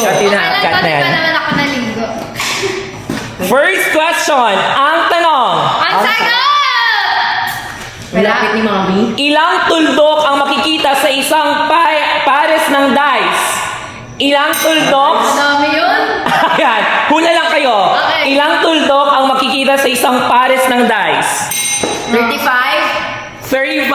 Cut na yan. naman ako naligo. First question, ang tanong. Ang sagot! Malapit ni Mami. Ilang tuldok ang makikita sa isang pares ng dice? Ilang tuldok? Dami yun. Ayan, hula lang kayo. Okay. Ilang tuldok ang makikita sa isang pares ng dice? 35. 35?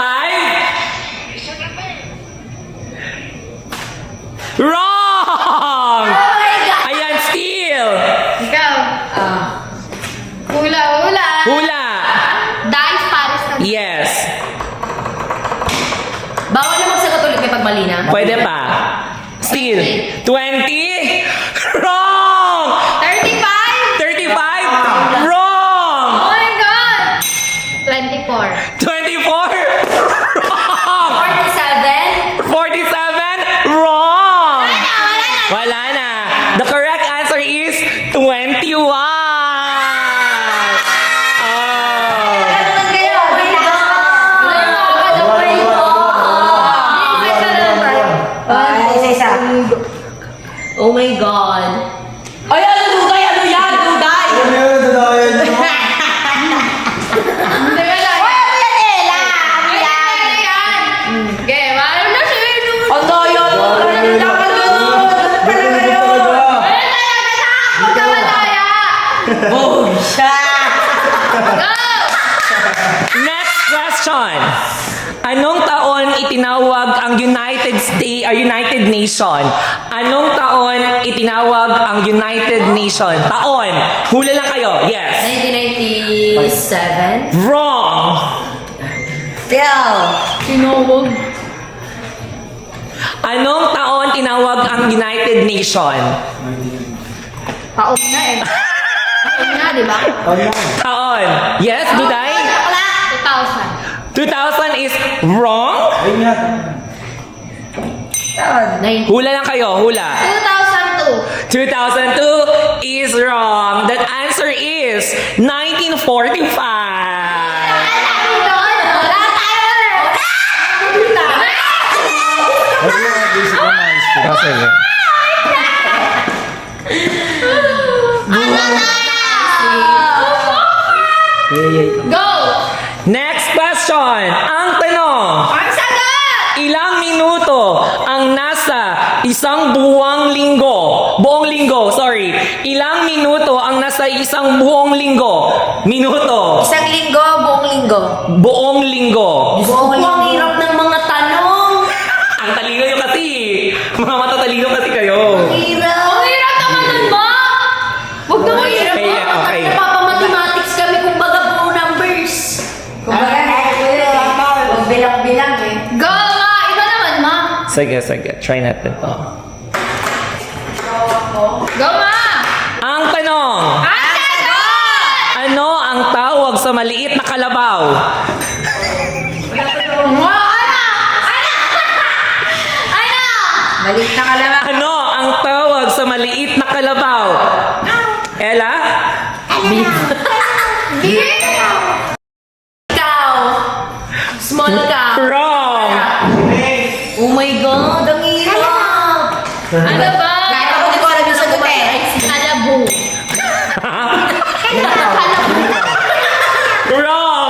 Wrong! Oh my God! Ayan, still. Ikaw. Hula. Hula. Dice pares na. Yes. Bawal na magsagot ulit may pagmali na. Pwede pa. Still. 20? Wrong! 35? 35? Wrong! Oh my God! 24. 24? Wrong! 47. 47? Wrong! Wala na. Wala na. The correct answer is 21. Oh. Ano kayo? Oh my God. Isa-isa. Oh my God. Ay, ano duday? Ano yan? Duday? Ano yun? Oh, siya! Next question. Anong taon itinawag ang United Nation? Anong taon itinawag ang United Nation? Taon. Hula lang kayo. Yes. 1997. Wrong. Phil. Sinuwag. Anong taon tinawag ang United Nation? Taon na eh. Taon na, di ba? Taon. Yes, Duday? 2000. 2000 is wrong. Hula lang kayo. Hula. 2002. 2002 is wrong. That answer is 1945. Sige. Go! Next question. Ang tanong. Ang sagot! Ilang minuto ang nasa isang buwang linggo? Buong linggo, sorry. Ilang minuto ang nasa isang buong linggo? Minuto. Isang linggo, buong linggo. Buong linggo. Ang hirap ng mga tanong. Ang talino nyo kasi. Mga matatalino kasi kayo. Hirap. Ang hirap naman nun, Ma! Huwag naman hirap. Okay, okay. Napapamathematics kami kung baga puro numbers. Kung baga, bilang-bilang eh. Go, Ma! Iba naman, Ma! Sige. Try natin to. Go, Ma! Ang tanong. Ang sagot! Ano ang tawag sa maliit na kalabaw? Maliit na kalaman. Ano ang tawag sa maliit na kalabaw? Ella? Cow. Small cow. Wrong. Oh my God, ang hirap. Ano ba? Kahit ako di ko alam yung sagot eh. Kalabu. Wrong.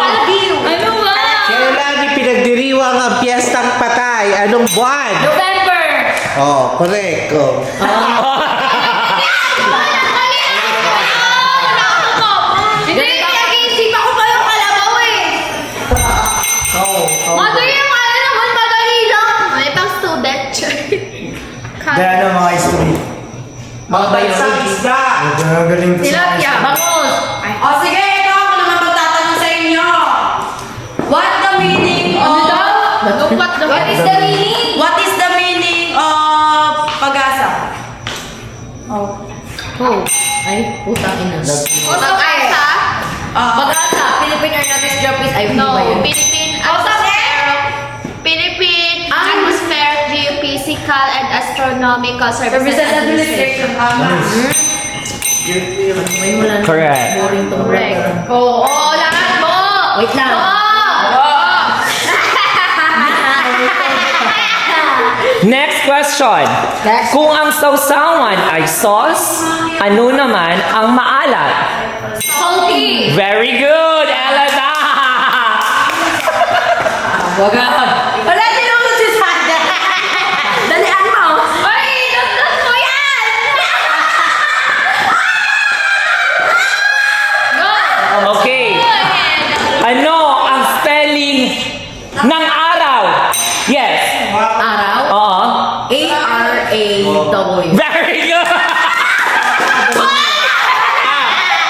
Ano ba? Kailan ipinagdiriwang ang piyestang patay? Anong buwan? November. Oh, correct. Oh. Hindi, nag-iisip ako pa yung kalabaw eh. Madali yung ano naman, madali lang. May pang student. Dahil ano mga history. Mga Bansang isda. Galing ko sa Tilapia. Bangus. O sige, ito ako naman magtatanong sa inyo. What the meaning of... What is the meaning? What is the meaning of pag-asa? Oh. Ay, putang ina. Pag-asa? Pag-asa, Philippine Aeronautics Job is... Ay, hindi No, ba yun? Philippine Atmospheric Geophysical and Astronomical Services Administration. Correct. Boring tong Correct. Oo, lahat mo! Wait lang. Oo! Next question. Next. Kung ang sausawan ay sauce, ano naman ang maalat? Salty. Very good, Elena! Wagad. Wala din ako si Sandra. Dalian mo. Ay, dasdas mo yan! Go! Okay. Go ahead. Ano ang spelling ng araw? Yes. Araw. Oo. A-R-A-W. Very good!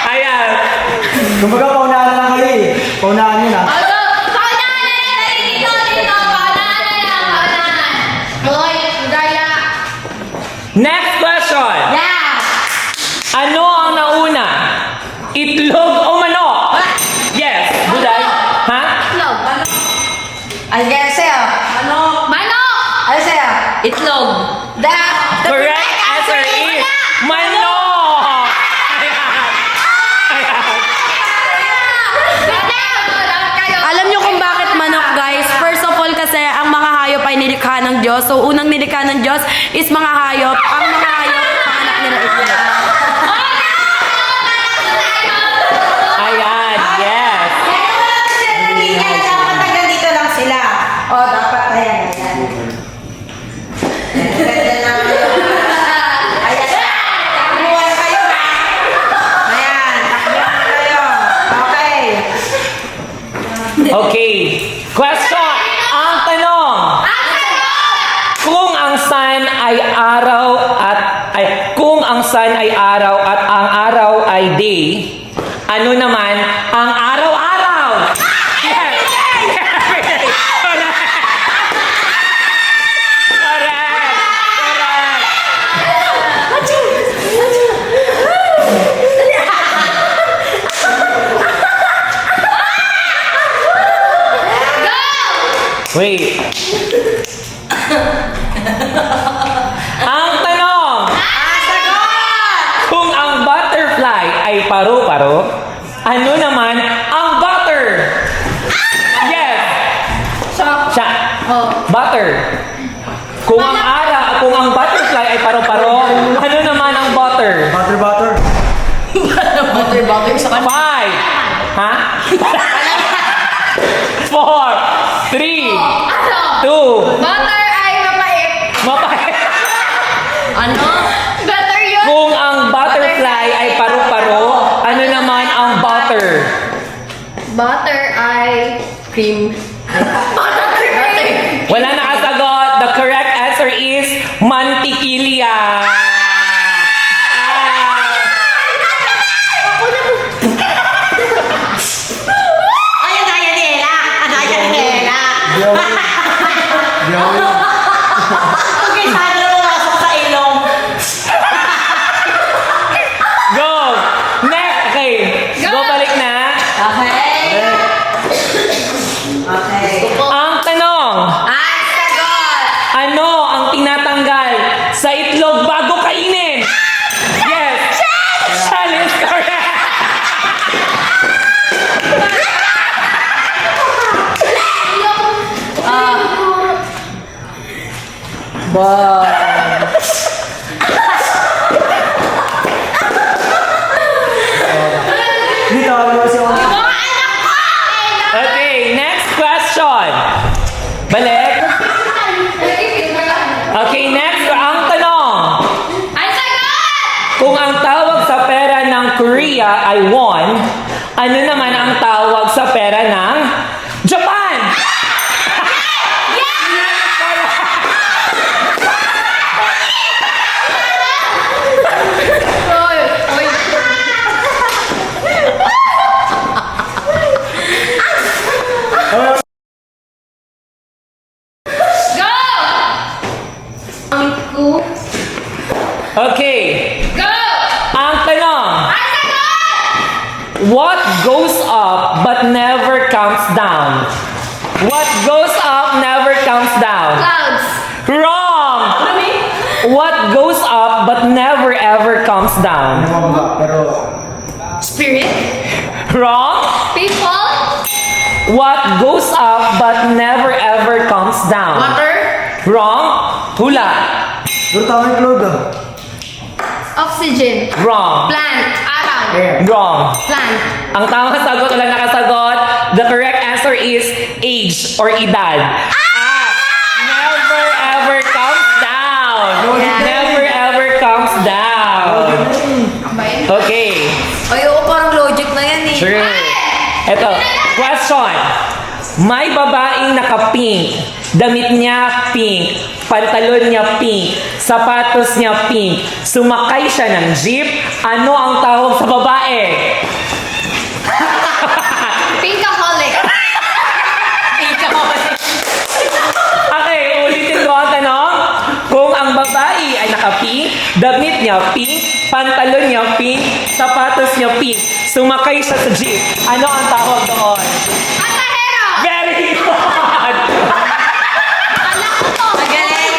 Ayan. Kumbaga, paunahan na lang kayo eh. Paunahan nyo na. Go! Paunahan na lang! Dito! Paunahan na lang! Paunahan! Hoy, Daya! Next question. Yeah. Ano ang nauna? Itlog o manok? Yes. Buday. Ha? Itlog. Ano sa'yo? Ano? Manok! Ano sa'yo? Itlog. The Correct answer is manok! Ayan. Ayan. Alam nyo kung bakit manok, guys? First of all, kasi ang mga hayop ay nilikha ng Diyos. So, unang nilikha ng Diyos is mga hayop. Ang mga hayop, panganak nila itlog. Ayan. Yes. Dapat hanggang dito lang sila. O, dapat ayan. Ayan. Takbuhan kayo, ha? Ayan, takbuhan kayo. Okay. Okay. Question. Ang tanong. Kung ang sun ay araw at ang araw ay day, ano naman ang araw-araw? Yes. Correct. Correct. Wait. Ang tanong. Kung ang butterfly ay paru-paro, ano naman ang butter? Yes. Siya. Butter. Kung ang butterfly ay paru-paro, ano naman ang butter? Butter, butter. Butter sa 5. Ha? 4, 3, 2, Butter ay mapait. mapay. Ano? Butter yun. Kung ang butterfly ay paru-paro, ano naman ang butter? Butter ay Cream. Wala nakasagot. The correct answer is mantikilya. Ay, kaya nila. Kaya nila. Yo. Okay, sana lumasok sa ilong. Go! Next! Okay. Go, balik na. Okay. Okay. Ang tanong, Ay, sagot. ano ang tinatanggal sa itlog bago kainin? Yes! Shell is correct! Dito, ano kasi ako. Okay, next question. Balik. Okay, next. Ang tanong, ay sagot! kung ang tawag sa pera ng Korea ay won, ano naman ang tawag sa pera ng Japan? Hoy, hoy. Go! Okay, Go! ang tanong, Ay sagot! what goes up but never comes down? What goes up never comes down? Clouds. Wrong! What goes up but never ever comes down? Ano ba? Pero, Spirit. Wrong? People. What goes up but never ever comes down? Water. Wrong? Hula. Pero tama yung cloud ah. Oxygen. Wrong. Plant. Araw. Wrong. Plant. Ang tamang sagot, walang nakasagot. The correct answer is age or edad. Never ever comes down. Never ever comes down. Okay. Ay, oo, parang logic na yan eh. True. Ito, question. May babaeng naka-pink. Damit niya pink. Pantalon niya pink. Sapatos niya pink. Sumakay siya ng jeep. Ano ang tawag sa babae? Pinkaholic. Okay, ulitin ko ang tanong. Kung ang babae ay naka-pink, damit niya pink, pantalon niya pink, sapatos niya pink, sumakay siya sa jeep, ano ang tawag doon? Pasahero. Very good! Alam ko to. Magaling.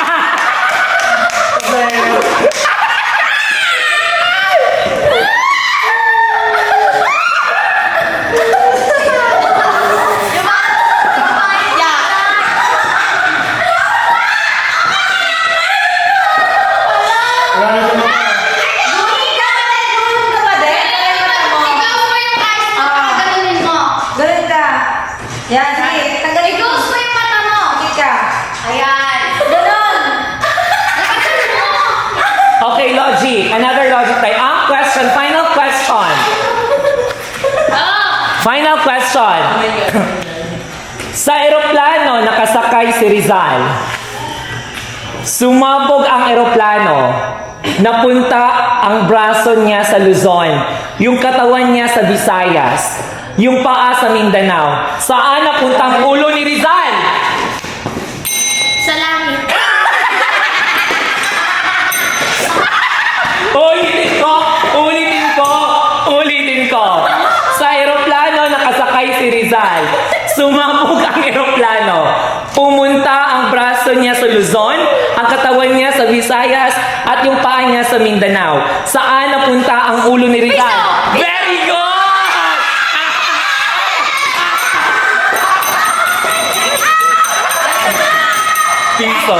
Wala na siya mga... Ikaw mo yung eyes mo. Gaganunin mo. Ganun ka. Yan, sige. Tanggalin ko. Ikaw mo yung mata mo. Sige ka. Ayan. Ganun. Gaganunin mo. Okay, logic. Another logic tayo. Ang question, final question. Final question. Sa eroplano, nakasakay si Rizal. Sumabog ang eroplano. Napunta ang braso niya sa Luzon. Yung katawan niya sa Visayas. Yung paa sa Mindanao. Saan napunta ang ulo ni Rizal? Sa langit. Ulitin ko! Ulitin ko! Ulitin ko! Sa eroplano, nakasakay si Rizal. Sumabog ang eroplano. Pumunta ang braso niya sa Luzon, ang katawan niya sa Visayas, at yung paa niya sa Mindanao. Saan napunta ang ulo ni Rizal? Piso! Very good! Piso.